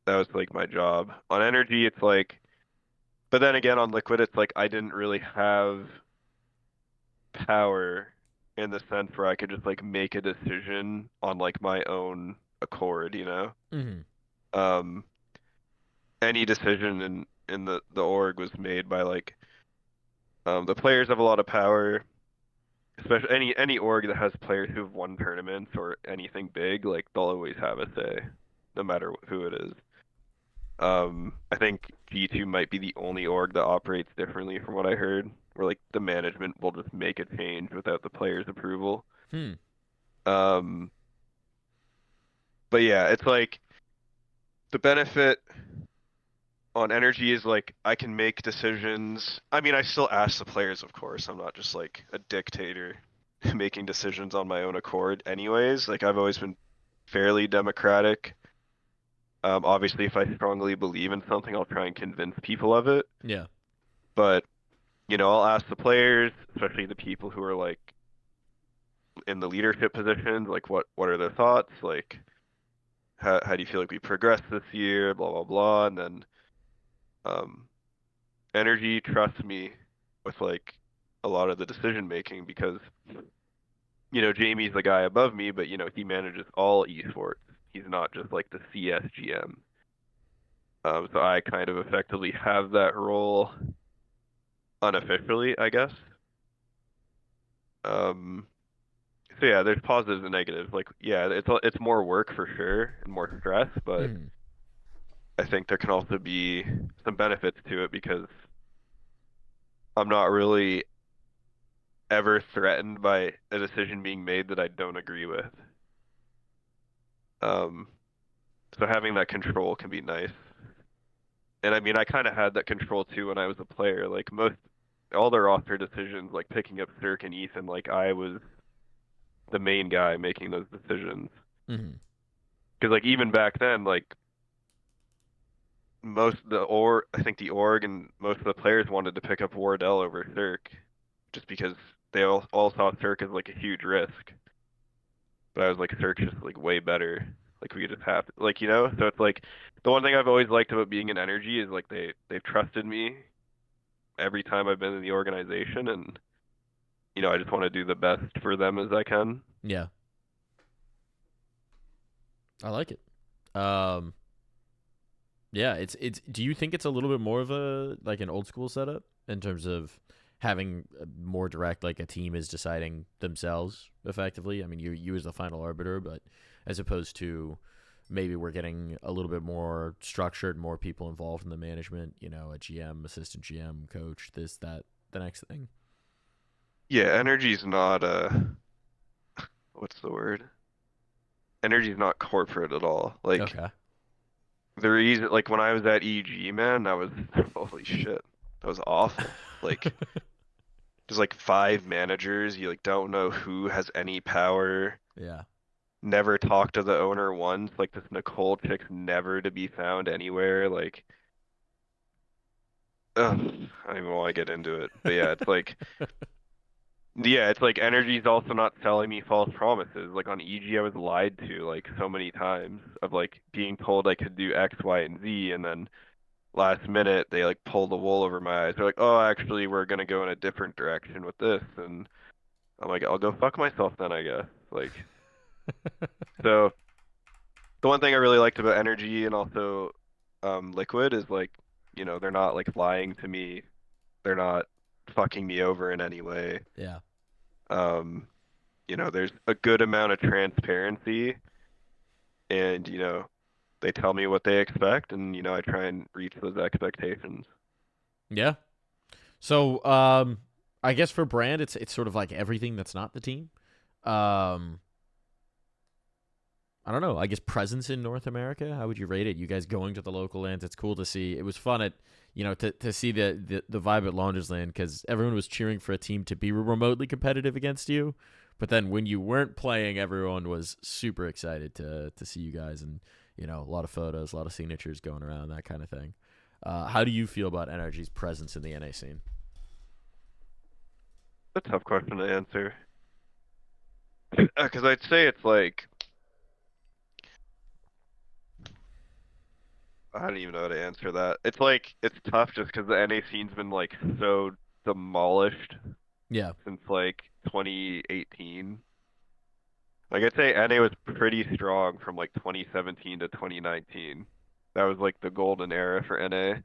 That was like my job. On Energy, it's like, but then again on Liquid, it's like I didn't really have power in the sense where I could just like make a decision on like my own accord. Mm-hmm. Um, any decision in the org was made by like the players have a lot of power, especially any org that has players who have won tournaments or anything big, like they'll always have a say, no matter who it is. I think G2 might be the only org that operates differently from what I heard, where like the management will just make a change without the players' approval. Hmm. Um, but yeah, it's like the benefit on Energy is like I can make decisions. I mean, I still ask the players, of course. I'm not just like a dictator making decisions on my own accord anyways. Like I've always been fairly democratic. Obviously, if I strongly believe in something, I'll try and convince people of it. Yeah. But, I'll ask the players, especially the people who are like in the leadership positions, like what are their thoughts? Like how do you feel like we progressed this year? Blah blah blah. And then um Energy trusts me with like a lot of the decision making because, Jamie's the guy above me, but he manages all esports. He's not just like the CS GM. So I kind of effectively have that role unofficially, I guess. Um, so yeah, there's positives and negatives. Like, yeah, it's more work for sure and more stress, but Mm-hmm. I think there can also be some benefits to it because I'm not really ever threatened by a decision being made that I don't agree with. Um, so having that control can be nice. And I mean, I kind of had that control too when I was a player. Like all the roster decisions, like picking up Cirque and Ethan, like I was the main guy making those decisions. Mm-hmm. Because like even back then, like I think the org and most of the players wanted to pick up Wardell over Cirque just because they all saw Cirque as like a huge risk. But I was like, Cirque's just like way better. Like we just have like so it's like the one thing I've always liked about being in Energy is like they've trusted me every time I've been in the organization, and I just want to do the best for them as I can. Yeah, I like it. Um, yeah, it's. Do you think it's a little bit more of a like an old school setup in terms of having more direct, like a team is deciding themselves effectively? I mean, you as the final arbiter, but as opposed to maybe we're getting a little bit more structured, more people involved in the management. A GM, assistant GM, coach, this, that, the next thing. Yeah, Energy's not what's the word? Energy's not corporate at all. Like Okay. the reason, like when I was at EG, man, that was holy shit. That was awful. Like there's like five managers. You like don't know who has any power. Yeah. Never talked to the owner once. Like this Nicole chick's never to be found anywhere. Like, ugh, I don't even want to get into it. But yeah, it's like Energy's also not selling me false promises. Like on EG, I was lied to like so many times of like being told I could do X, Y, and Z, and then last minute they like pull the wool over my eyes. They're like, "Oh, actually, we're gonna go in a different direction with this," and I'm like, "I'll go fuck myself then, I guess." Like, so the one thing I really liked about Energy and also Liquid is like, they're not like lying to me. They're not fucking me over in any way. Yeah. Um, there's a good amount of transparency, and they tell me what they expect, and I try and reach those expectations. Yeah. So, I guess for brand, it's sort of like everything that's not the team. Um, I don't know. I guess presence in North America. How would you rate it? You guys going to the local lands? It's cool to see. It was fun at to see the vibe at Launders Land because everyone was cheering for a team to be remotely competitive against you. But then when you weren't playing, everyone was super excited to see you guys, and a lot of photos, a lot of signatures going around, that kind of thing. How do you feel about NRG's presence in the NA scene? A tough question to answer. Because I'd say it's like, I don't even know how to answer that. It's like, it's tough just because the NA scene's been like so demolished Yeah, since like 2018. Like I'd say NA was pretty strong from like 2017 to 2019. That was like the golden era for NA.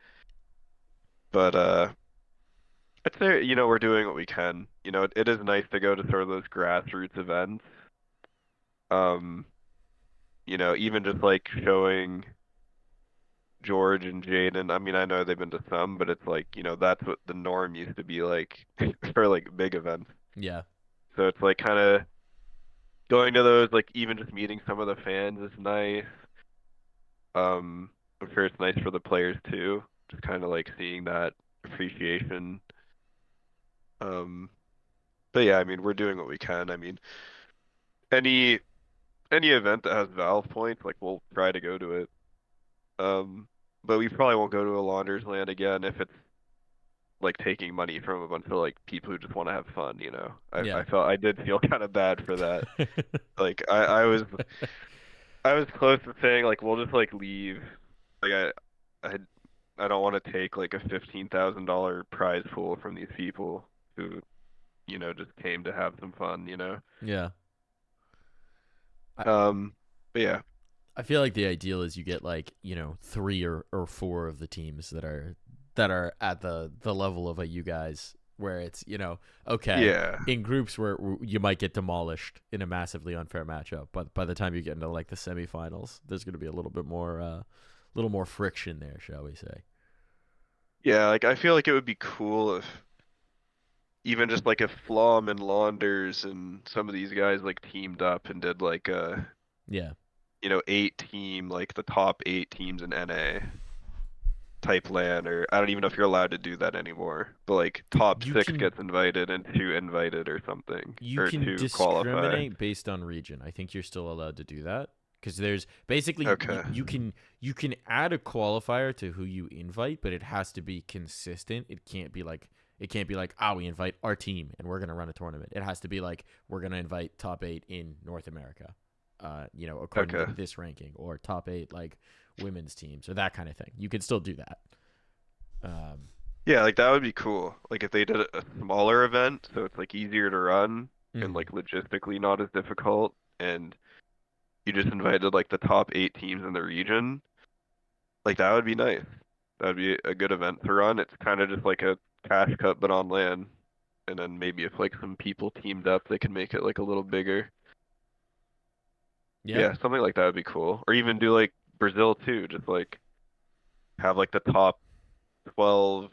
But I'd say, we're doing what we can. It is nice to go to sort of those grassroots events. Um, even just like showing George and Jaden. I mean, I know they've been to some, but it's like, that's what the norm used to be like for like big events. yeah, So it's like kind of going to those, like even just meeting some of the fans is nice. I'm sure it's nice for the players too, just kind of like seeing that appreciation. Um, but yeah, I mean, we're doing what we can. I mean, any any event that has Valve points, like we'll try to go to it. Um, but we probably won't go to a Launders Land again if it's like taking money from a bunch of like people who just want to have fun, yeah. I did feel kind of bad for that. Like I was close to saying like we'll just like leave. Like I I don't want to take like a $15,000 prize pool from these people who, just came to have some fun. Yeah. I, Um, but yeah. I feel like the ideal is you get like, three or four of the teams that are at the level of a you guys where it's, okay, Yeah. in groups where you might get demolished in a massively unfair matchup, but by the time you get into like the semifinals, there's going to be a little more friction there, shall we say. Yeah, like I feel like it would be cool if even just like if Flom and Launders and some of these guys like teamed up and did like a, Yeah. 8 team, like the top 8 teams in NA type LAN, or I don't even know if you're allowed to do that anymore, but like top You six can gets invited and two invited or something, you or can two qualify. discriminate based on region. I think you're still allowed to do that because there's basically Okay. you can add a qualifier to who you invite, but it has to be consistent. It can't be like It can't be like, we invite our team and we're going to run a tournament. It has to be like, we're going to invite top 8 in North America, according Okay. to this ranking, or top 8 like women's teams or that kind of thing. You can still do that. Um, Yeah, like that would be cool. Like if they did a smaller event, so it's like easier to run and mhm. like logistically not as difficult, and you just invited like the top 8 teams in the region. Like that would be nice. That would be a good event to run. It's kind of just like a cash cup but on land. And then maybe if like some people teamed up, they could make it like a little bigger. Yeah, Yeah, something like that would be cool. Or even do like Brazil too, just like have like the top 12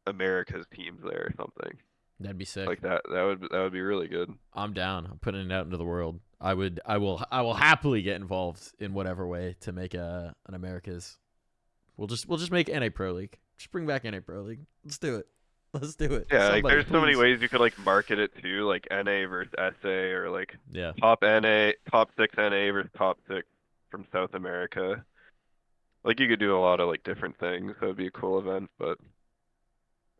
America's teams there or something. that'd be sick. Like that would be really good. I'm down. I'm putting it out into the world. I will happily get involved in whatever way to make an Americas. We'll just make NA Pro League. Just bring back NA Pro League. Let's do it. Let's do it. Yeah, like Somebody, there's so many please. ways you could like market it too, like NA versus SA or like Yeah. top NA, top 6 NA versus top 6 from South America. Like you could do a lot of like different things. That would be a cool event, but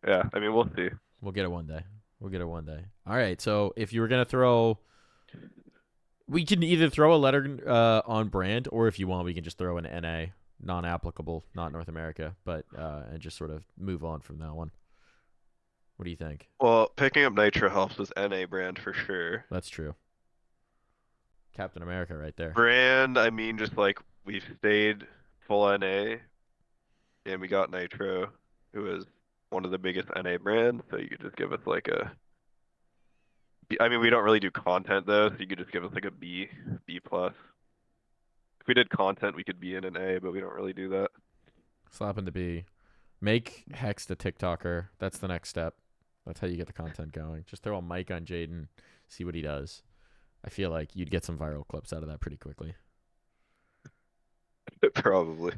yeah, I mean, we'll see. We'll get it one day. We'll get it one day. All right. So if you were gonna throw, we can either throw a letter on brand, or if you want, we can just throw an NA, non-applicable, not North America, but and just sort of move on from that one. What do you think? Well, picking up Nitro helps with NA brand for sure. That's true. Captain America, right there. Brand, I mean, just like we've stayed full NA and we got Nitro, who is one of the biggest NA brands, so you could just give us like a I mean, we don't really do content though, so you could just give us like a B, B plus. If we did content, we could be in an A, but we don't really do that. Slapping to be. Make Hex the TikToker. That's the next step. That's how you get the content going. Just throw a mic on Jaden, see what he does. I feel like you'd get some viral clips out of that pretty quickly. Probably.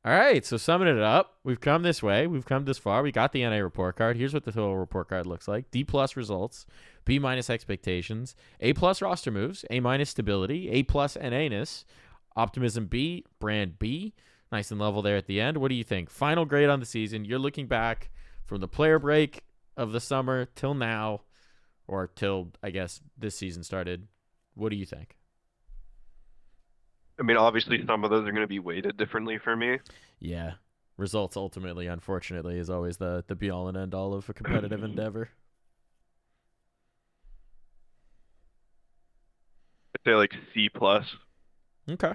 All right, so summing it up, we've come this way. We've come this far. We got the NA report card. Here's what the total report card looks like: D plus results, B minus expectations, A plus roster moves, A minus stability, A plus NA-ness, optimism B, brand B. Nice and level there at the end. What do you think? Final grade on the season. You're looking back from the player break of the summer till now, or till, I guess, this season started. What do you think? I mean, obviously some of those are going to be weighted differently for me. Yeah. Results ultimately, unfortunately, is always the be all and end all of a competitive endeavor. I'd say like C plus, Okay.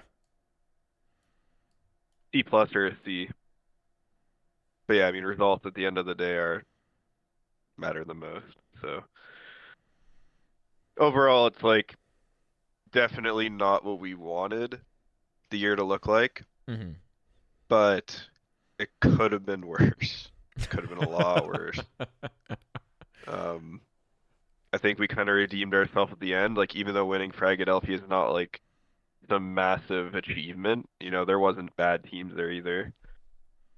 C plus or a C. But yeah, I mean, results at the end of the day are matter the most. So overall, it's like definitely not what we wanted the year to look like, Mm-hmm. but it could have been worse. Could have been a lot worse. Um, I think we kind of redeemed ourselves at the end. Like even though winning Philadelphia is not like some massive achievement, there wasn't bad teams there either.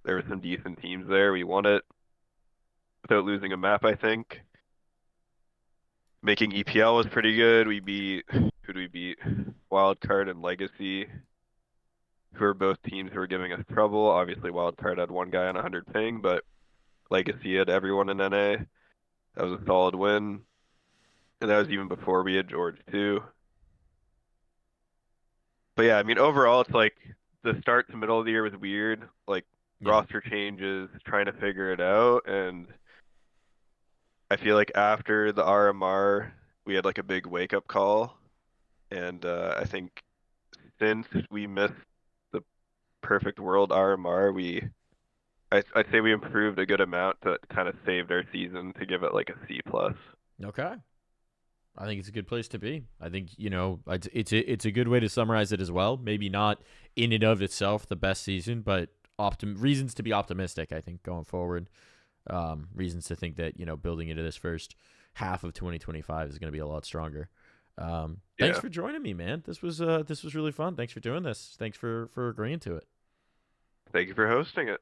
There were some decent teams there. We won it without losing a map, I think. Making EPL was pretty good. We beat who do we beat? Wildcard and Legacy, who are both teams who were giving us trouble. Obviously, Wildcard had one guy on 100 ping, but Legacy had everyone in NA. That was a solid win. And that was even before we had George too. But yeah, I mean, overall, it's like the start to middle of the year was weird. Like Yeah. roster changes, trying to figure it out. And I feel like after the RMR, we had like a big wake up call. And I think since we missed the perfect world RMR, I'd say we improved a good amount to kind of saved our season to give it like a C plus. Okay. I think it's a good place to be. I think it's a good way to summarize it as well. Maybe not in and of itself the best season, but reasons to be optimistic. I think going forward, reasons to think that building into this first half of 2025 is going to be a lot stronger. Thanks Yeah. for joining me, man. This was really fun. Thanks for doing this. Thanks for agreeing to it. Thank you for hosting it.